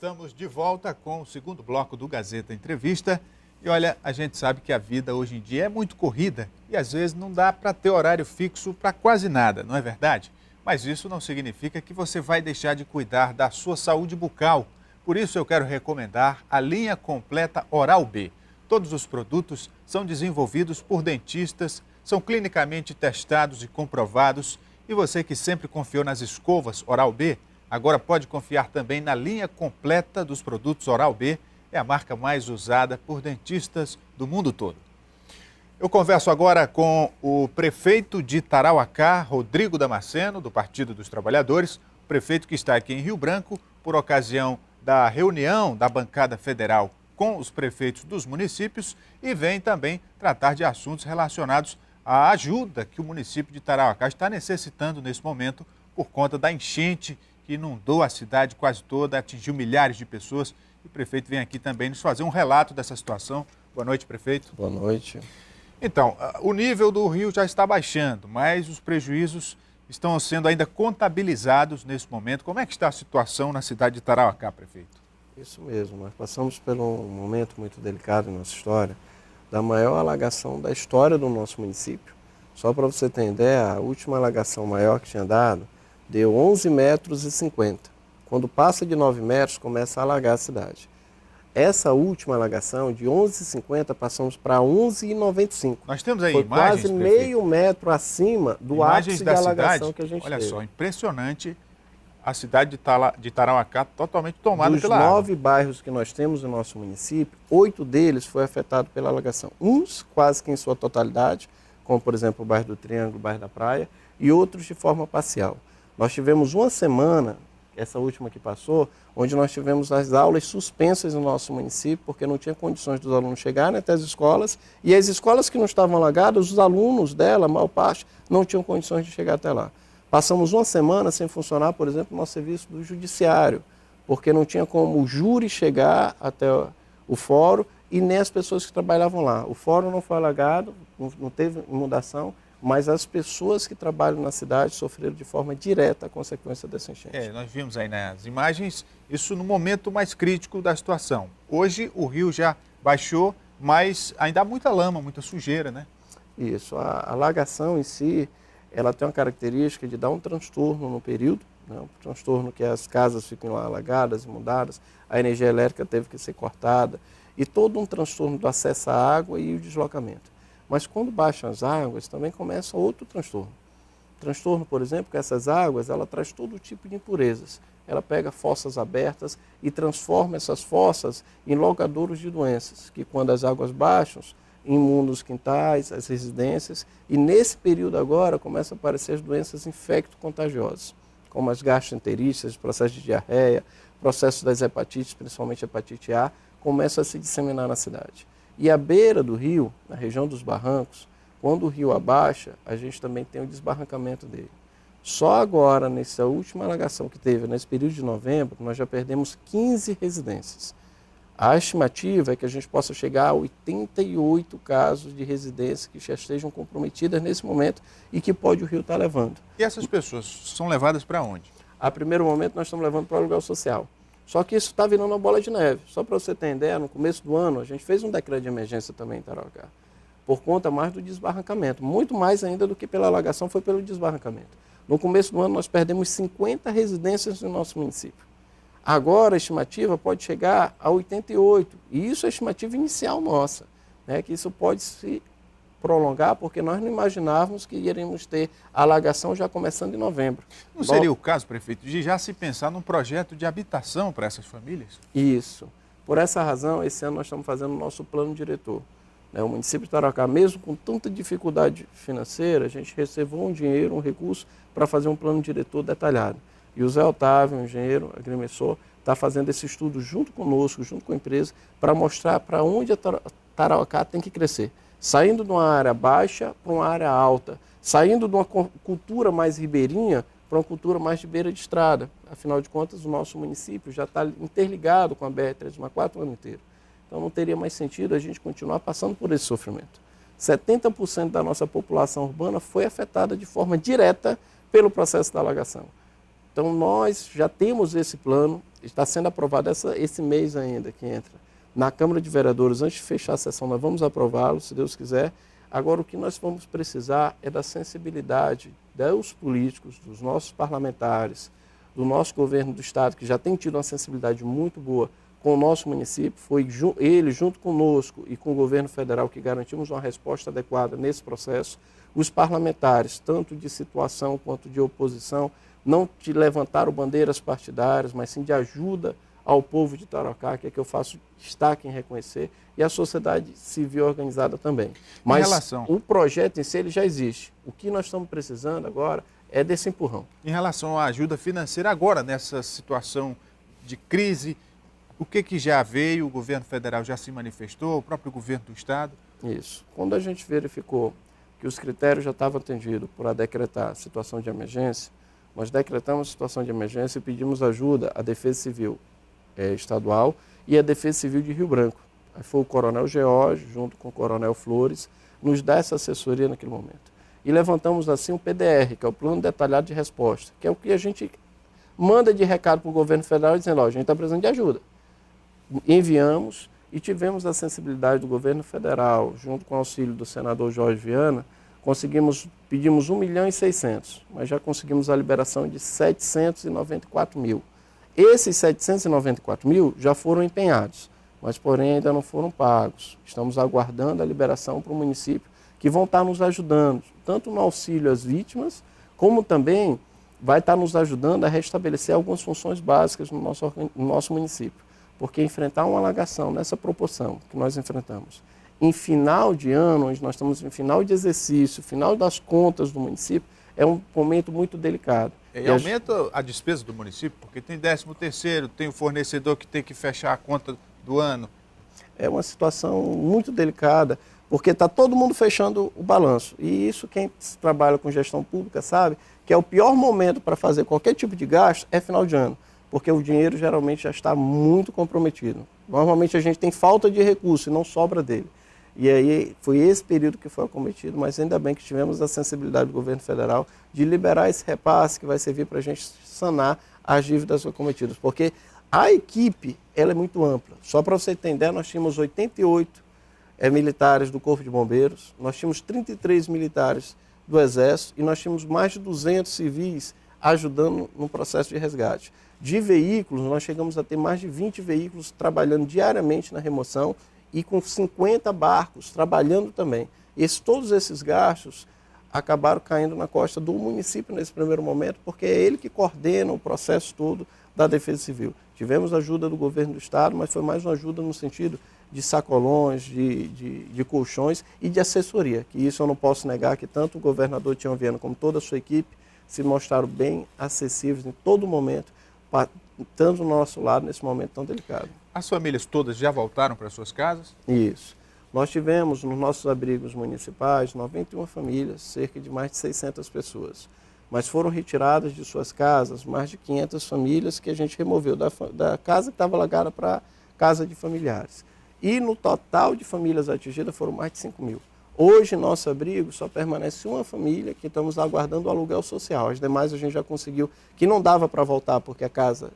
estamos de volta com o segundo bloco do Gazeta Entrevista. E olha, a gente sabe que a vida hoje em dia é muito corrida e às vezes não dá para ter horário fixo para quase nada, não é verdade? Mas isso não significa que você vai deixar de cuidar da sua saúde bucal. Por isso eu quero recomendar a linha completa Oral-B. Todos os produtos são desenvolvidos por dentistas, são clinicamente testados e comprovados. E você que sempre confiou nas escovas Oral-B, agora pode confiar também na linha completa dos produtos Oral-B. É a marca mais usada por dentistas do mundo todo. Eu converso agora com o prefeito de Tarauacá, Rodrigo Damasceno, do Partido dos Trabalhadores, o prefeito que está aqui em Rio Branco por ocasião da reunião da bancada federal com os prefeitos dos municípios e vem também tratar de assuntos relacionados à ajuda que o município de Tarauacá está necessitando nesse momento por conta da enchente que inundou a cidade quase toda, atingiu milhares de pessoas. E o prefeito vem aqui também nos fazer um relato dessa situação. Boa noite, prefeito. Boa noite. Então, o nível do rio já está baixando, mas os prejuízos estão sendo ainda contabilizados nesse momento. Como é que está a situação na cidade de Tarauacá, prefeito? Isso mesmo, nós passamos por um momento muito delicado em nossa história, da maior alagação da história do nosso município. Só para você ter ideia, a última alagação maior que tinha dado deu 11,50 metros. Quando passa de 9 metros, começa a alagar a cidade. Essa última alagação, de 11,50, passamos para 11,95. Nós temos aí Foi imagens, quase prefeito, meio metro acima do imagens ápice da de alagação cidade. que a gente Olha teve. só, impressionante a cidade de Tarauacá totalmente tomada Dos pela água. 9 bairros que nós temos no nosso município, 8 deles foi afetado pela alagação. Uns quase que em sua totalidade, como por exemplo o bairro do Triângulo, o bairro da Praia, e outros de forma parcial. Nós tivemos uma semana, essa última que passou, onde nós tivemos as aulas suspensas no nosso município, porque não tinha condições dos alunos chegarem até as escolas, e as escolas que não estavam alagadas, os alunos dela, a maior parte, não tinham condições de chegar até lá. Passamos uma semana sem funcionar, por exemplo, o nosso serviço do judiciário, porque não tinha como o júri chegar até o fórum e nem as pessoas que trabalhavam lá. O fórum não foi alagado, não teve inundação, mas as pessoas que trabalham na cidade sofreram de forma direta a consequência dessa enchente. Nós vimos aí nas imagens isso no momento mais crítico da situação. Hoje o rio já baixou, mas ainda há muita lama, muita sujeira, né? Isso, a alagação em si, ela tem uma característica de dar um transtorno no período, né? Um transtorno que as casas ficam lá alagadas, inundadas, a energia elétrica teve que ser cortada, e todo um transtorno do acesso à água e o deslocamento. Mas quando baixam as águas, também começa outro transtorno. Transtorno, por exemplo, que essas águas, ela traz todo tipo de impurezas. Ela pega fossas abertas e transforma essas fossas em logradouros de doenças, que quando as águas baixam, inundam os quintais, as residências, e nesse período agora começam a aparecer as doenças infecto-contagiosas, como as gastroenterites, processos de diarreia, processos das hepatites, principalmente hepatite A, começam a se disseminar na cidade. E à beira do rio, na região dos barrancos, quando o rio abaixa, a gente também tem o desbarrancamento dele. Só agora, nessa última alagação que teve, nesse período de novembro, nós já perdemos 15 residências. A estimativa é que a gente possa chegar a 88 casos de residências que já estejam comprometidas nesse momento e que pode o rio estar levando. E essas pessoas são levadas para onde? A primeiro momento nós estamos levando para o aluguel social. Só que isso está virando uma bola de neve. Só para você ter ideia, no começo do ano a gente fez um decreto de emergência também em Tarauacá, por conta mais do desbarrancamento. Muito mais ainda do que pela alagação, foi pelo desbarrancamento. No começo do ano nós perdemos 50 residências no nosso município. Agora a estimativa pode chegar a 88, e isso é a estimativa inicial nossa, né? Que isso pode se prolongar, porque nós não imaginávamos que iríamos ter a alagação já começando em novembro. Não seria o caso, prefeito, de já se pensar num projeto de habitação para essas famílias? Isso. Por essa razão, esse ano nós estamos fazendo o nosso plano diretor. O município de Tarauacá, mesmo com tanta dificuldade financeira, a gente reservou um dinheiro, um recurso, para fazer um plano diretor detalhado. E o Zé Otávio, um engenheiro agrimensor, está fazendo esse estudo junto conosco, junto com a empresa, para mostrar para onde a Tarauacá tem que crescer. Saindo de uma área baixa para uma área alta, saindo de uma cultura mais ribeirinha para uma cultura mais de beira de estrada. Afinal de contas, o nosso município já está interligado com a BR-364 o ano inteiro. Então não teria mais sentido a gente continuar passando por esse sofrimento. 70% da nossa população urbana foi afetada de forma direta pelo processo da alagação. Então nós já temos esse plano, está sendo aprovado esse mês ainda que entra na Câmara de Vereadores. Antes de fechar a sessão, nós vamos aprová-lo, se Deus quiser. Agora, o que nós vamos precisar é da sensibilidade dos políticos, dos nossos parlamentares, do nosso governo do Estado, que já tem tido uma sensibilidade muito boa com o nosso município. Foi ele, junto conosco e com o governo federal, que garantimos uma resposta adequada nesse processo. Os parlamentares, tanto de situação quanto de oposição, não te levantaram bandeiras partidárias, mas sim de ajuda ao povo de Tarauacá, que é que eu faço destaque em reconhecer, e a sociedade civil organizada também. Mas o projeto em si ele já existe. O que nós estamos precisando agora é desse empurrão. Em relação à ajuda financeira agora, nessa situação de crise, o que já veio? O governo federal já se manifestou, o próprio governo do Estado? Isso. Quando a gente verificou que os critérios já estavam atendidos para decretar situação de emergência, nós decretamos situação de emergência e pedimos ajuda à Defesa Civil Estadual e à Defesa Civil de Rio Branco. Aí foi o Coronel George, junto com o Coronel Flores, nos dá essa assessoria naquele momento. E levantamos assim o PDR, que é o Plano Detalhado de Resposta, que é o que a gente manda de recado para o governo federal, dizendo, ó, a gente está precisando de ajuda. Enviamos e tivemos a sensibilidade do governo federal, junto com o auxílio do senador Jorge Viana, pedimos 1.600.000, mas já conseguimos a liberação de 794 mil. Esses 794 mil já foram empenhados, mas porém ainda não foram pagos. Estamos aguardando a liberação para o município, que vão estar nos ajudando, tanto no auxílio às vítimas, como também vai estar nos ajudando a restabelecer algumas funções básicas no nosso município. Porque enfrentar uma alagação nessa proporção que nós enfrentamos, em final de ano, onde nós estamos em final de exercício, final das contas do município, é um momento muito delicado. E aumenta a despesa do município, porque tem 13º, tem o fornecedor que tem que fechar a conta do ano. É uma situação muito delicada, porque está todo mundo fechando o balanço. E isso quem trabalha com gestão pública sabe que é o pior momento para fazer qualquer tipo de gasto é final de ano, porque o dinheiro geralmente já está muito comprometido. Normalmente a gente tem falta de recurso e não sobra dele. E aí foi esse período que foi acometido, mas ainda bem que tivemos a sensibilidade do governo federal de liberar esse repasse que vai servir para a gente sanar as dívidas acometidas. Porque a equipe ela é muito ampla. Só para você entender, nós tínhamos 88 militares do Corpo de Bombeiros, nós tínhamos 33 militares do Exército e nós tínhamos mais de 200 civis ajudando no processo de resgate. De veículos, nós chegamos a ter mais de 20 veículos trabalhando diariamente na remoção e com 50 barcos trabalhando também. Todos esses gastos acabaram caindo na costa do município nesse primeiro momento, porque é ele que coordena o processo todo da Defesa Civil. Tivemos ajuda do governo do Estado, mas foi mais uma ajuda no sentido de sacolões, de colchões e de assessoria, que isso eu não posso negar, que tanto o governador Tião Viana como toda a sua equipe se mostraram bem acessíveis em todo momento, tanto do nosso lado nesse momento tão delicado. As famílias todas já voltaram para suas casas? Isso. Nós tivemos nos nossos abrigos municipais 91 famílias, cerca de mais de 600 pessoas. Mas foram retiradas de suas casas mais de 500 famílias que a gente removeu da casa que estava alagada para casa de familiares. E no total de famílias atingidas foram mais de 5 mil. Hoje, nosso abrigo só permanece uma família que estamos aguardando o aluguel social. As demais a gente já conseguiu, que não dava para voltar porque a casa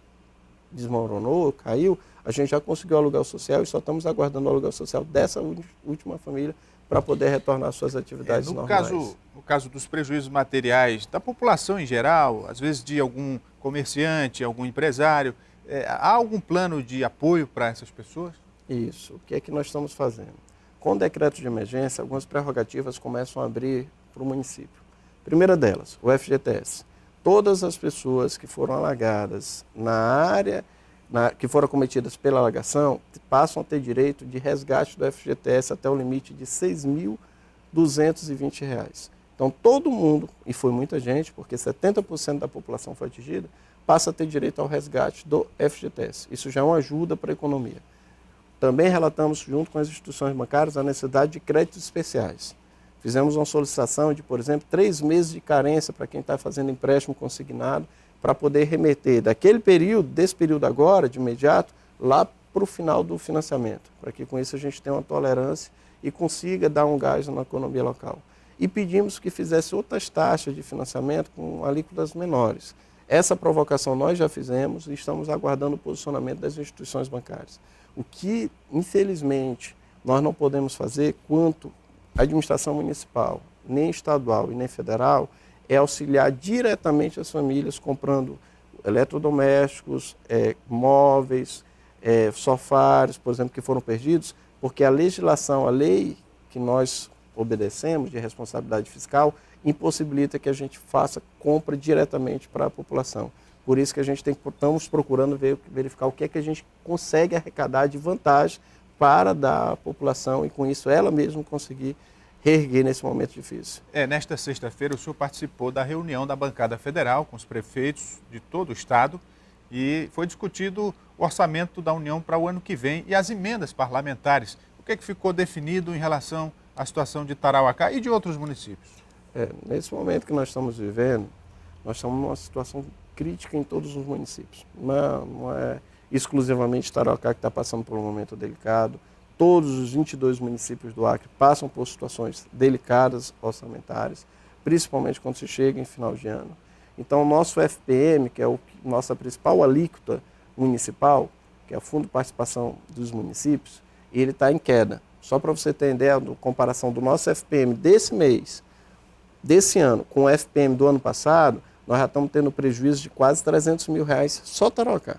desmoronou, caiu, a gente já conseguiu o aluguel social e só estamos aguardando o aluguel social dessa última família para poder retornar às suas atividades normais. No caso dos prejuízos materiais da população em geral, às vezes de algum comerciante, algum empresário, há algum plano de apoio para essas pessoas? Isso. O que é que nós estamos fazendo? Com o decreto de emergência, algumas prerrogativas começam a abrir para o município. Primeira delas, o FGTS. Todas as pessoas que foram alagadas na área, que foram acometidas pela alagação, passam a ter direito de resgate do FGTS até o limite de R$ 6.220. Então, todo mundo, e foi muita gente, porque 70% da população foi atingida, passa a ter direito ao resgate do FGTS. Isso já é uma ajuda para a economia. Também relatamos, junto com as instituições bancárias, a necessidade de créditos especiais. Fizemos uma solicitação de, por exemplo, 3 meses de carência para quem está fazendo empréstimo consignado, para poder remeter desse período agora, de imediato, lá para o final do financiamento, para que com isso a gente tenha uma tolerância e consiga dar um gás na economia local. E pedimos que fizesse outras taxas de financiamento com alíquotas menores. Essa provocação nós já fizemos e estamos aguardando o posicionamento das instituições bancárias. O que, infelizmente, nós não podemos fazer quanto administração municipal, nem estadual e nem federal, é auxiliar diretamente as famílias comprando eletrodomésticos, móveis, sofás, por exemplo, que foram perdidos, porque a legislação, a lei que nós obedecemos de responsabilidade fiscal, impossibilita que a gente faça compra diretamente para a população. Por isso que a gente estamos procurando verificar o que é que a gente consegue arrecadar de vantagem para dar à população e com isso ela mesma conseguir reerguer nesse momento difícil. Nesta sexta-feira o senhor participou da reunião da bancada federal com os prefeitos de todo o estado e foi discutido o orçamento da União para o ano que vem e as emendas parlamentares. O que é que ficou definido em relação à situação de Tarauacá e de outros municípios? Nesse momento que nós estamos vivendo, nós estamos numa situação crítica em todos os municípios. Não é exclusivamente Tarauacá que está passando por um momento delicado. Todos os 22 municípios do Acre passam por situações delicadas orçamentárias, principalmente quando se chega em final de ano. Então, o nosso FPM, que é nossa principal alíquota municipal, que é o Fundo de Participação dos Municípios, ele está em queda. Só para você ter ideia, a comparação do nosso FPM desse mês, desse ano, com o FPM do ano passado, nós já estamos tendo prejuízo de quase R$300 mil só Tarauacá.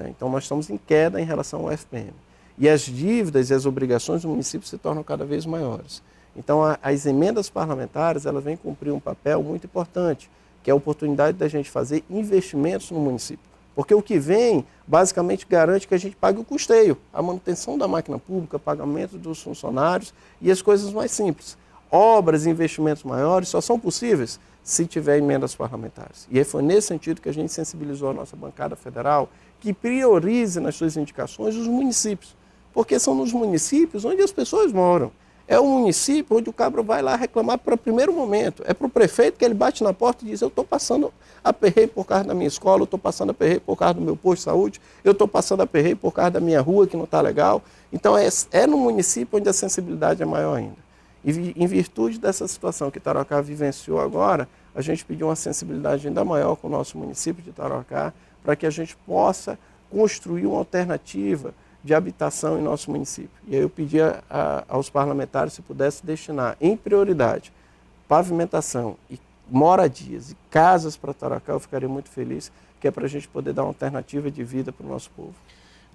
Então, nós estamos em queda em relação ao FPM. E as dívidas e as obrigações do município se tornam cada vez maiores. Então, as emendas parlamentares, elas vêm cumprir um papel muito importante, que é a oportunidade da gente fazer investimentos no município. Porque o que vem, basicamente, garante que a gente pague o custeio, a manutenção da máquina pública, pagamento dos funcionários e as coisas mais simples. Obras e investimentos maiores só são possíveis se tiver emendas parlamentares. E foi nesse sentido que a gente sensibilizou a nossa bancada federal que priorize nas suas indicações os municípios, porque são nos municípios onde as pessoas moram. É o município onde o cabra vai lá reclamar para o primeiro momento. É para o prefeito que ele bate na porta e diz: eu estou passando aperreio por causa da minha escola, eu estou passando aperreio por causa do meu posto de saúde, eu estou passando aperreio por causa da minha rua que não está legal. Então é no município onde a sensibilidade é maior ainda. E em virtude dessa situação que Tarauacá vivenciou agora, a gente pediu uma sensibilidade ainda maior com o nosso município de Tarauacá, para que a gente possa construir uma alternativa de habitação em nosso município. E aí eu pedi aos parlamentares se pudesse destinar em prioridade pavimentação e moradias e casas para Tarauacá, eu ficaria muito feliz, que é para a gente poder dar uma alternativa de vida para o nosso povo.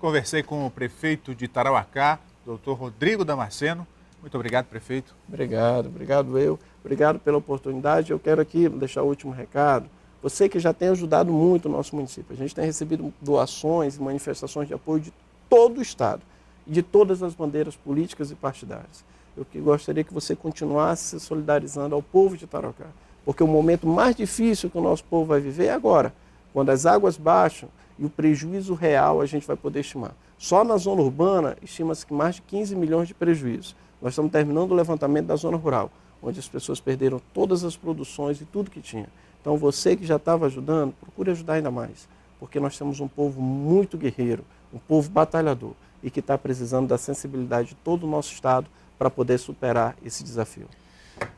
Conversei com o prefeito de Tarauacá, doutor Rodrigo Damasceno. Muito obrigado, prefeito. Obrigado pela oportunidade. Eu quero aqui deixar o último recado. Você que já tem ajudado muito o nosso município. A gente tem recebido doações e manifestações de apoio de todo o Estado e de todas as bandeiras políticas e partidárias. Eu gostaria que você continuasse se solidarizando ao povo de Tarauacá, porque o momento mais difícil que o nosso povo vai viver é agora, quando as águas baixam e o prejuízo real a gente vai poder estimar. Só na zona urbana, estima-se que mais de 15 milhões de prejuízos. Nós estamos terminando o levantamento da zona rural, onde as pessoas perderam todas as produções e tudo que tinha. Então, você que já estava ajudando, procure ajudar ainda mais, porque nós temos um povo muito guerreiro, um povo batalhador e que está precisando da sensibilidade de todo o nosso Estado para poder superar esse desafio.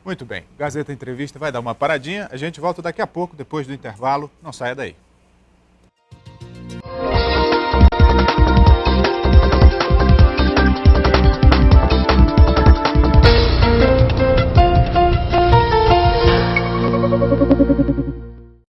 Muito bem. Gazeta Entrevista vai dar uma paradinha. A gente volta daqui a pouco, depois do intervalo. Não saia daí.